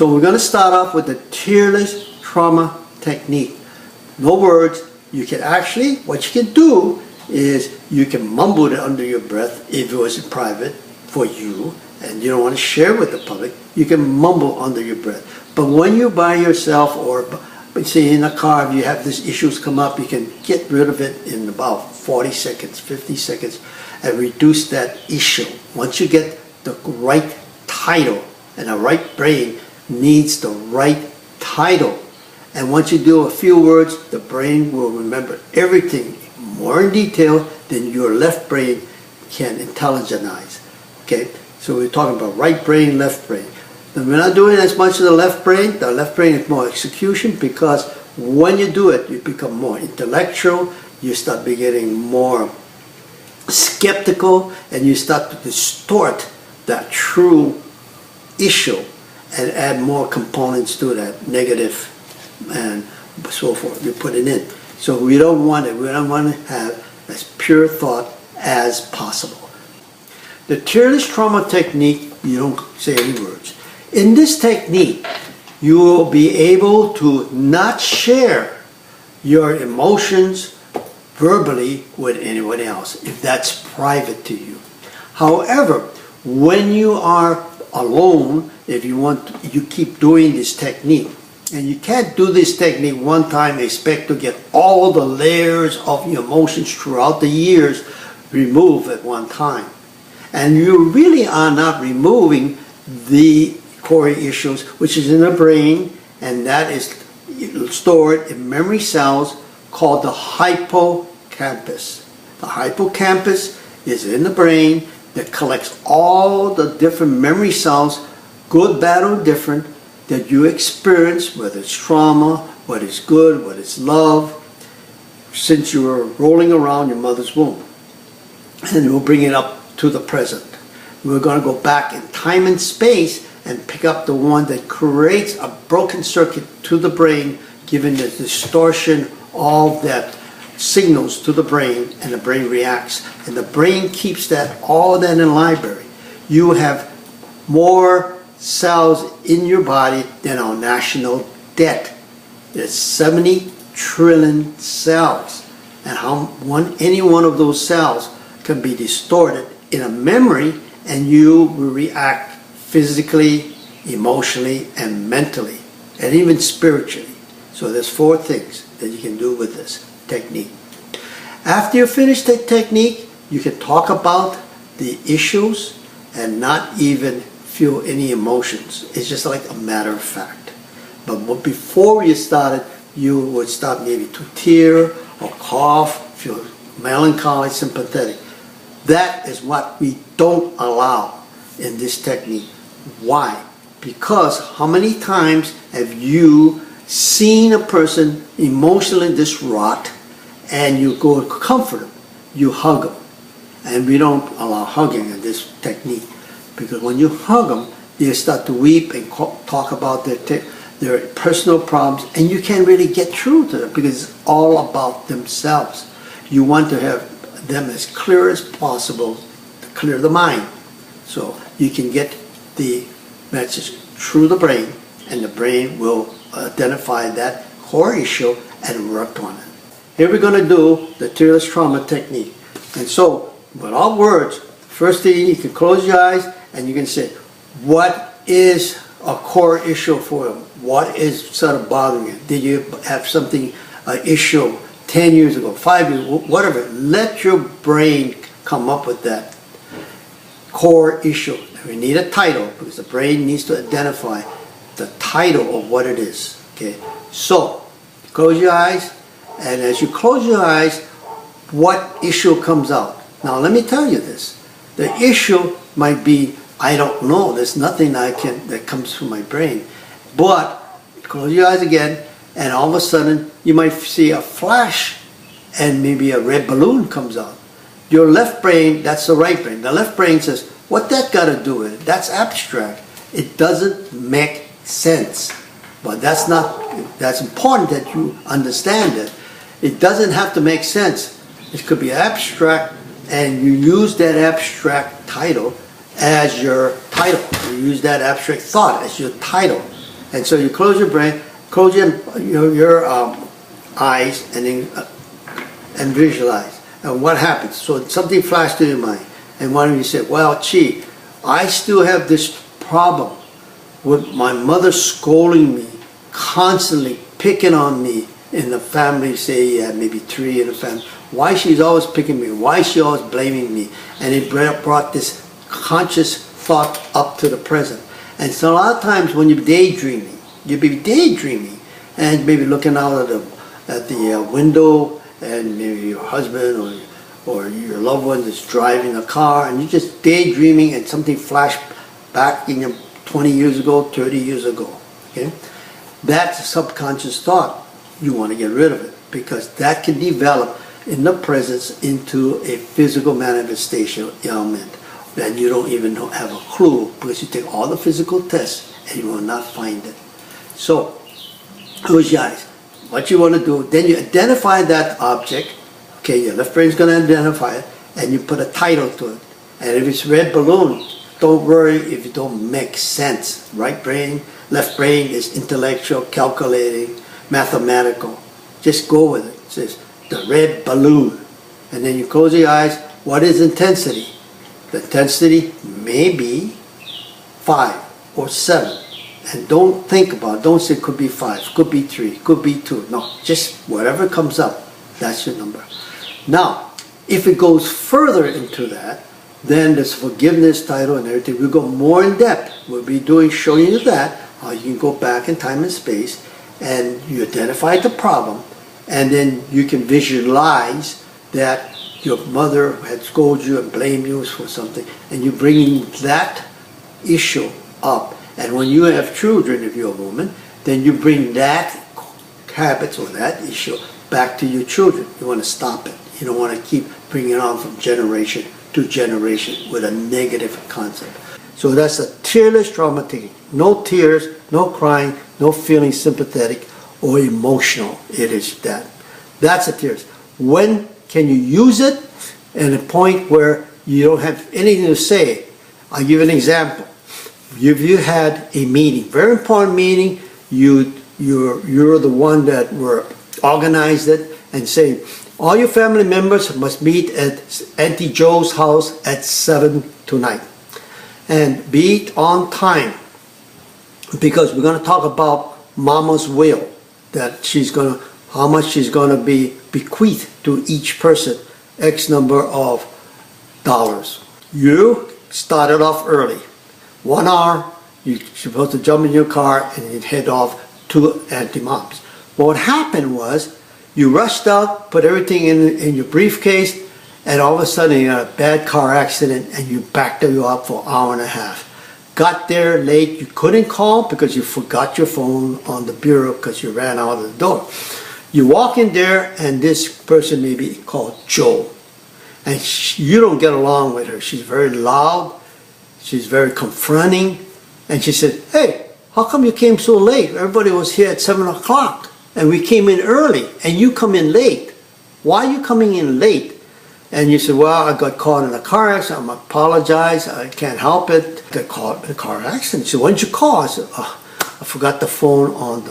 So we're going to start off with the tearless trauma technique. No words. You can actually, what you can do is you can mumble it under your breath if it was in private for you and you don't want to share with the public. You can mumble under your breath. But when you're by yourself or say in a car, if you have these issues come up, you can get rid of it in about 40 seconds, 50 seconds, and reduce that issue. Once you get the right title, and the right brain needs the right title. And once you do a few words, the brain will remember everything more in detail than your left brain can intelligentize. Okay, so we're talking about right brain, left brain. And we're not doing as much of the left brain. The left brain is more execution, because when you do it, you become more intellectual, you start getting more skeptical, and you start to distort that true issue and add more components to that, negative and so forth. You put it in. So we don't want it. We don't want to have as pure thought as possible. The tearless trauma technique, you don't say any words. In this technique, you will be able to not share your emotions verbally with anyone else if that's private to you. However, when you are alone, if you want to, you keep doing this technique. And you can't do this technique one time and expect to get all the layers of your emotions throughout the years removed at one time. And you really are not removing the core issues, which is in the brain, and that is stored in memory cells called the hippocampus. The hippocampus is in the brain that collects all the different memory cells, good, bad, or different, that you experience, whether it's trauma, whether it's good, whether it's love, since you were rolling around your mother's womb. And we'll bring it up to the present. We're going to go back in time and space and pick up the one that creates a broken circuit to the brain, giving the distortion of that signals to the brain, and the brain reacts. And the brain keeps that, all that in library. You have more cells in your body than our national debt. There's 70 trillion cells, and any one of those cells can be distorted in a memory, and you will react physically, emotionally, and mentally, and even spiritually. So there's 4 things that you can do with this technique. After you finish the technique, you can talk about the issues and not even feel any emotions. It's just like a matter of fact. But before you started, you would start maybe to tear or cough, feel melancholy, sympathetic. That is what we don't allow in this technique. Why? Because how many times have you seen a person emotionally distraught and you go to comfort them, you hug them? And we don't allow hugging in this technique, because when you hug them, they start to weep and talk about their personal problems, and you can't really get through to them because it's all about themselves. You want to have them as clear as possible to clear the mind, so you can get the message through the brain, and the brain will identify that core issue and work on it. Here we're going to do the tearless trauma technique. And so, without words, first thing, you can close your eyes and you can say, what is a core issue for you? What is sort of bothering you? Did you have something, an issue 10 years ago, 5 years, whatever? Let your brain come up with that core issue. We need a title, because the brain needs to identify the title of what it is. Okay, so close your eyes, and as you close your eyes, what issue comes out? Now let me tell you this. The issue might be, I don't know, there's nothing that comes from my brain. But close your eyes again, and all of a sudden you might see a flash, and maybe a red balloon comes out. Your left brain, that's the right brain. The left brain says, what that got to do with it? That's abstract. It doesn't make sense. But that's important that you understand it. It doesn't have to make sense. It could be abstract, and you use that abstract title as your title. You use that abstract thought as your title. And so you close your brain, close your eyes, and then and visualize. And what happens? So something flashed to your mind, and one of you said, well, gee, I still have this problem with my mother scolding me, constantly picking on me in the family. Say you had maybe 3 in the family. Why she's always picking me? Why is she always blaming me? And it brought this conscious thought up to the present. And so a lot of times when you're daydreaming, you'll be daydreaming and maybe looking out at the window, and maybe your husband or your loved one is driving a car, and you're just daydreaming, and something flashed back in your 20 years ago, 30 years ago. Okay, that's a subconscious thought. You want to get rid of it, because that can develop in the presence into a physical manifestation element that you don't even have a clue, because you take all the physical tests and you will not find it. So close your eyes. What you want to do, then you identify that object. Okay, your left brain is going to identify it, and you put a title to it. And if it's red balloon, don't worry if it don't make sense. Right brain, left brain is intellectual, calculating, mathematical. Just go with it. It says the red balloon. And then you close your eyes. What is intensity? The intensity may be 5 or 7. And don't think about it. Don't say could be 5, could be 3, could be 2. No, just whatever comes up, that's your number. Now, if it goes further into that, then this forgiveness title and everything, we'll go more in depth. We'll be showing you that, how you can go back in time and space, and you identify the problem, and then you can visualize that your mother had scolded you and blamed you for something, and you're bringing that issue up. And when you have children, if you're a woman, then you bring that habit or that issue back to your children. You want to stop it. You don't want to keep bringing it on from generation to generation with a negative concept. So that's a tearless trauma technique. No tears, no crying, no feeling sympathetic or emotional. It is that. That's a tears. When can you use it? At a point where you don't have anything to say. I'll give you an example. If you had a meeting, very important meeting, you're the one that were organized it and say, all your family members must meet at Auntie Joe's house at 7 tonight. And be on time, because we're going to talk about Mama's will, that how much she's going to be bequeathed to each person, X number of dollars. You started off early. 1 hour, you're supposed to jump in your car and you'd head off to Auntie Mom's. But what happened was, you rushed out, put everything in your briefcase, and all of a sudden you had a bad car accident and you backed you up for an hour and a half. Got there late, you couldn't call because you forgot your phone on the bureau because you ran out of the door. You walk in there and this person may be called Joe. And you don't get along with her. She's very loud. She's very confronting, and she said, hey, how come you came so late? Everybody was here at 7 o'clock, and we came in early, and you come in late. Why are you coming in late? And you said, well, I got caught in a car accident. I apologize. I can't help it. I got caught in a car accident. She said, why didn't you call? I said, oh, I forgot the phone on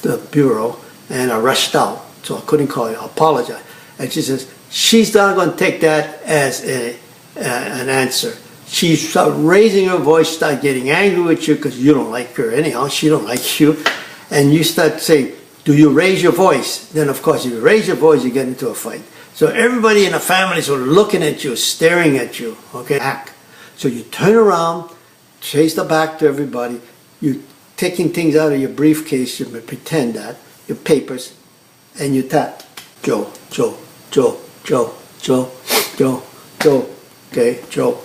the bureau, and I rushed out, so I couldn't call you. I apologize. And she says, she's not going to take that as an answer. She started raising her voice, started getting angry with you because you don't like her anyhow. She don't like you. And you start saying, do you raise your voice? Then, of course, if you raise your voice, you get into a fight. So everybody in the family is sort of looking at you, staring at you, okay? So you turn around, chase the back to everybody. You're taking things out of your briefcase, you pretend that, your papers, and you tap, Joe, Joe, Joe, Joe, Joe, Joe, Joe, okay, Joe.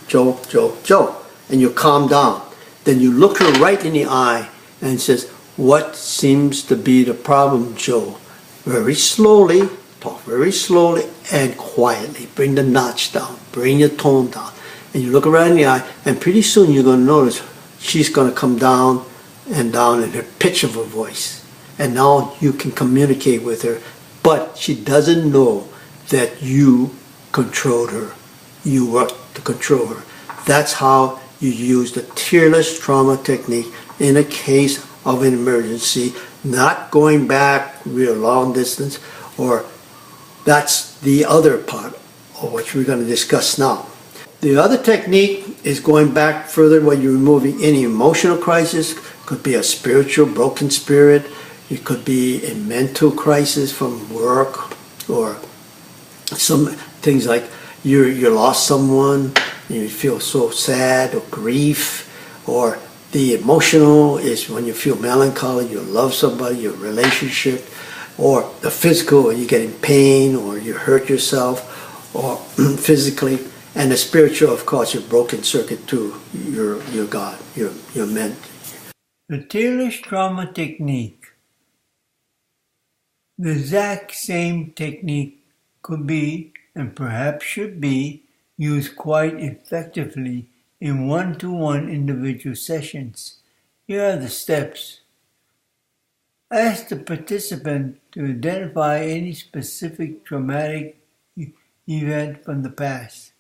Joe, Joe, Joe, and you calm down. Then you look her right in the eye and says, what seems to be the problem, Joe? Very slowly, talk very slowly and quietly. Bring the notch down, bring your tone down. And you look her right in the eye, and pretty soon you're going to notice she's going to come down in her pitch of her voice. And now you can communicate with her, but she doesn't know that you controlled her. You work to control her. That's how you use the tearless trauma technique in a case of an emergency, not going back real long distance, or that's the other part of what we're going to discuss now. The other technique is going back further when you're removing any emotional crisis. Could be a spiritual broken spirit. It could be a mental crisis from work, or some things like you lost someone and you feel so sad, or grief, or the emotional is when you feel melancholy, you love somebody, your relationship, or the physical, you get in pain, or you hurt yourself, or physically. And the spiritual, of course, your broken circuit to your God, your men. The Tearless trauma technique. The exact same technique could be, and perhaps should be, used quite effectively in one-to-one individual sessions. Here are the steps. Ask the participant to identify any specific traumatic event from the past.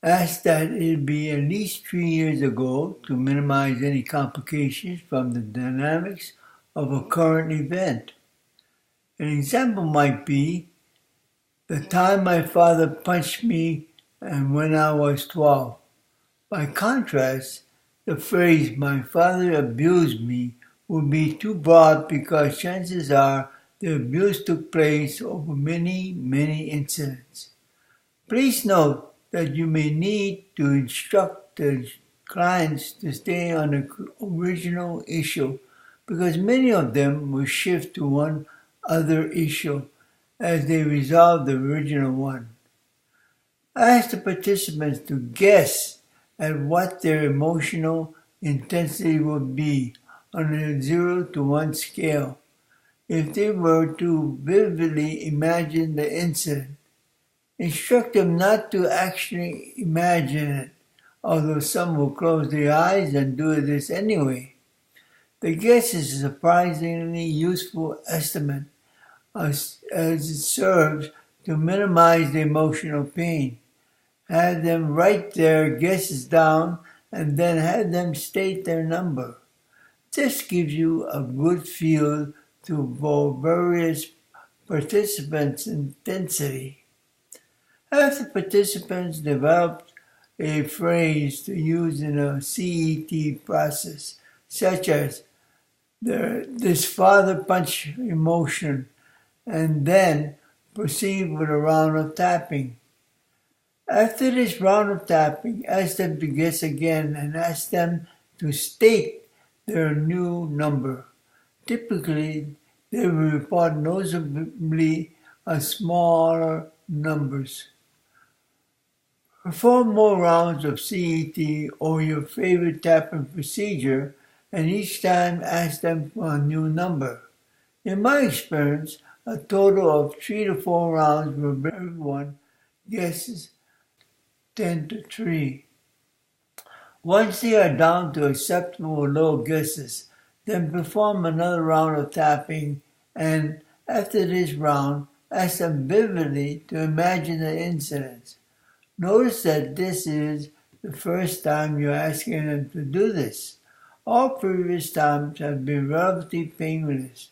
Ask that it be at least 3 years ago to minimize any complications from the dynamics of a current event. An example might be, the time my father punched me and when I was 12. By contrast, the phrase, my father abused me, would be too broad because chances are the abuse took place over many, many incidents. Please note that you may need to instruct the clients to stay on the original issue because many of them will shift to one other issue as they resolve the original one. Ask the participants to guess at what their emotional intensity would be on a 0 to 1 scale if they were to vividly imagine the incident. Instruct them not to actually imagine it, although some will close their eyes and do this anyway. The guess is a surprisingly useful estimate as it serves to minimize the emotional pain. Have them write their guesses down and then have them state their number. This gives you a good feel to various participants' intensity. Have the participants develop a phrase to use in a CET process, such as this father punch emotion, and then proceed with a round of tapping. After this round of tapping, ask them to guess again and ask them to state their new number. Typically, they will report noticeably smaller numbers. Perform more rounds of CET or your favorite tapping procedure, and each time ask them for a new number. In my experience, a total of 3 to 4 rounds where everyone guesses 10 to 3. Once they are down to acceptable low guesses, then perform another round of tapping, and after this round, ask them vividly to imagine the incidents. Notice that this is the first time you're asking them to do this. All previous times have been relatively painless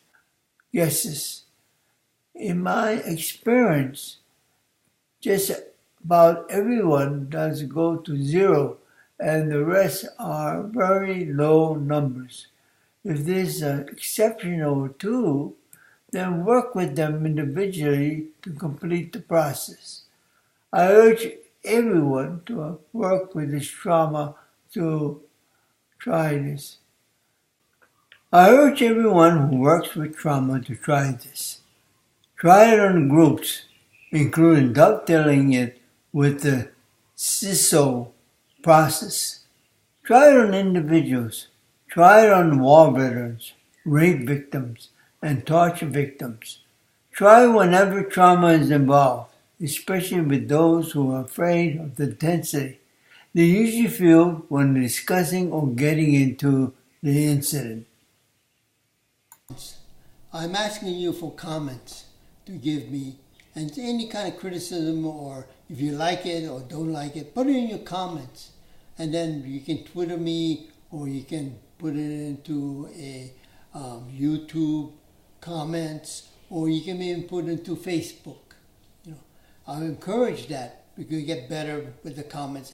guesses. In my experience, just about everyone does go to 0, and the rest are very low numbers. If there's an exception or two, then work with them individually to complete the process. I urge everyone to work with this trauma to try this. I urge everyone who works with trauma to try this. Try it on groups, including dovetailing it with the CISO process. Try it on individuals. Try it on war veterans, rape victims, and torture victims. Try whenever trauma is involved, especially with those who are afraid of the intensity they usually feel when discussing or getting into the incident. I'm asking you for comments to give me, and any kind of criticism, or if you like it or don't like it, put it in your comments, and then you can Twitter me, or you can put it into a YouTube comments, or you can even put it into Facebook. I encourage that because you get better with the comments.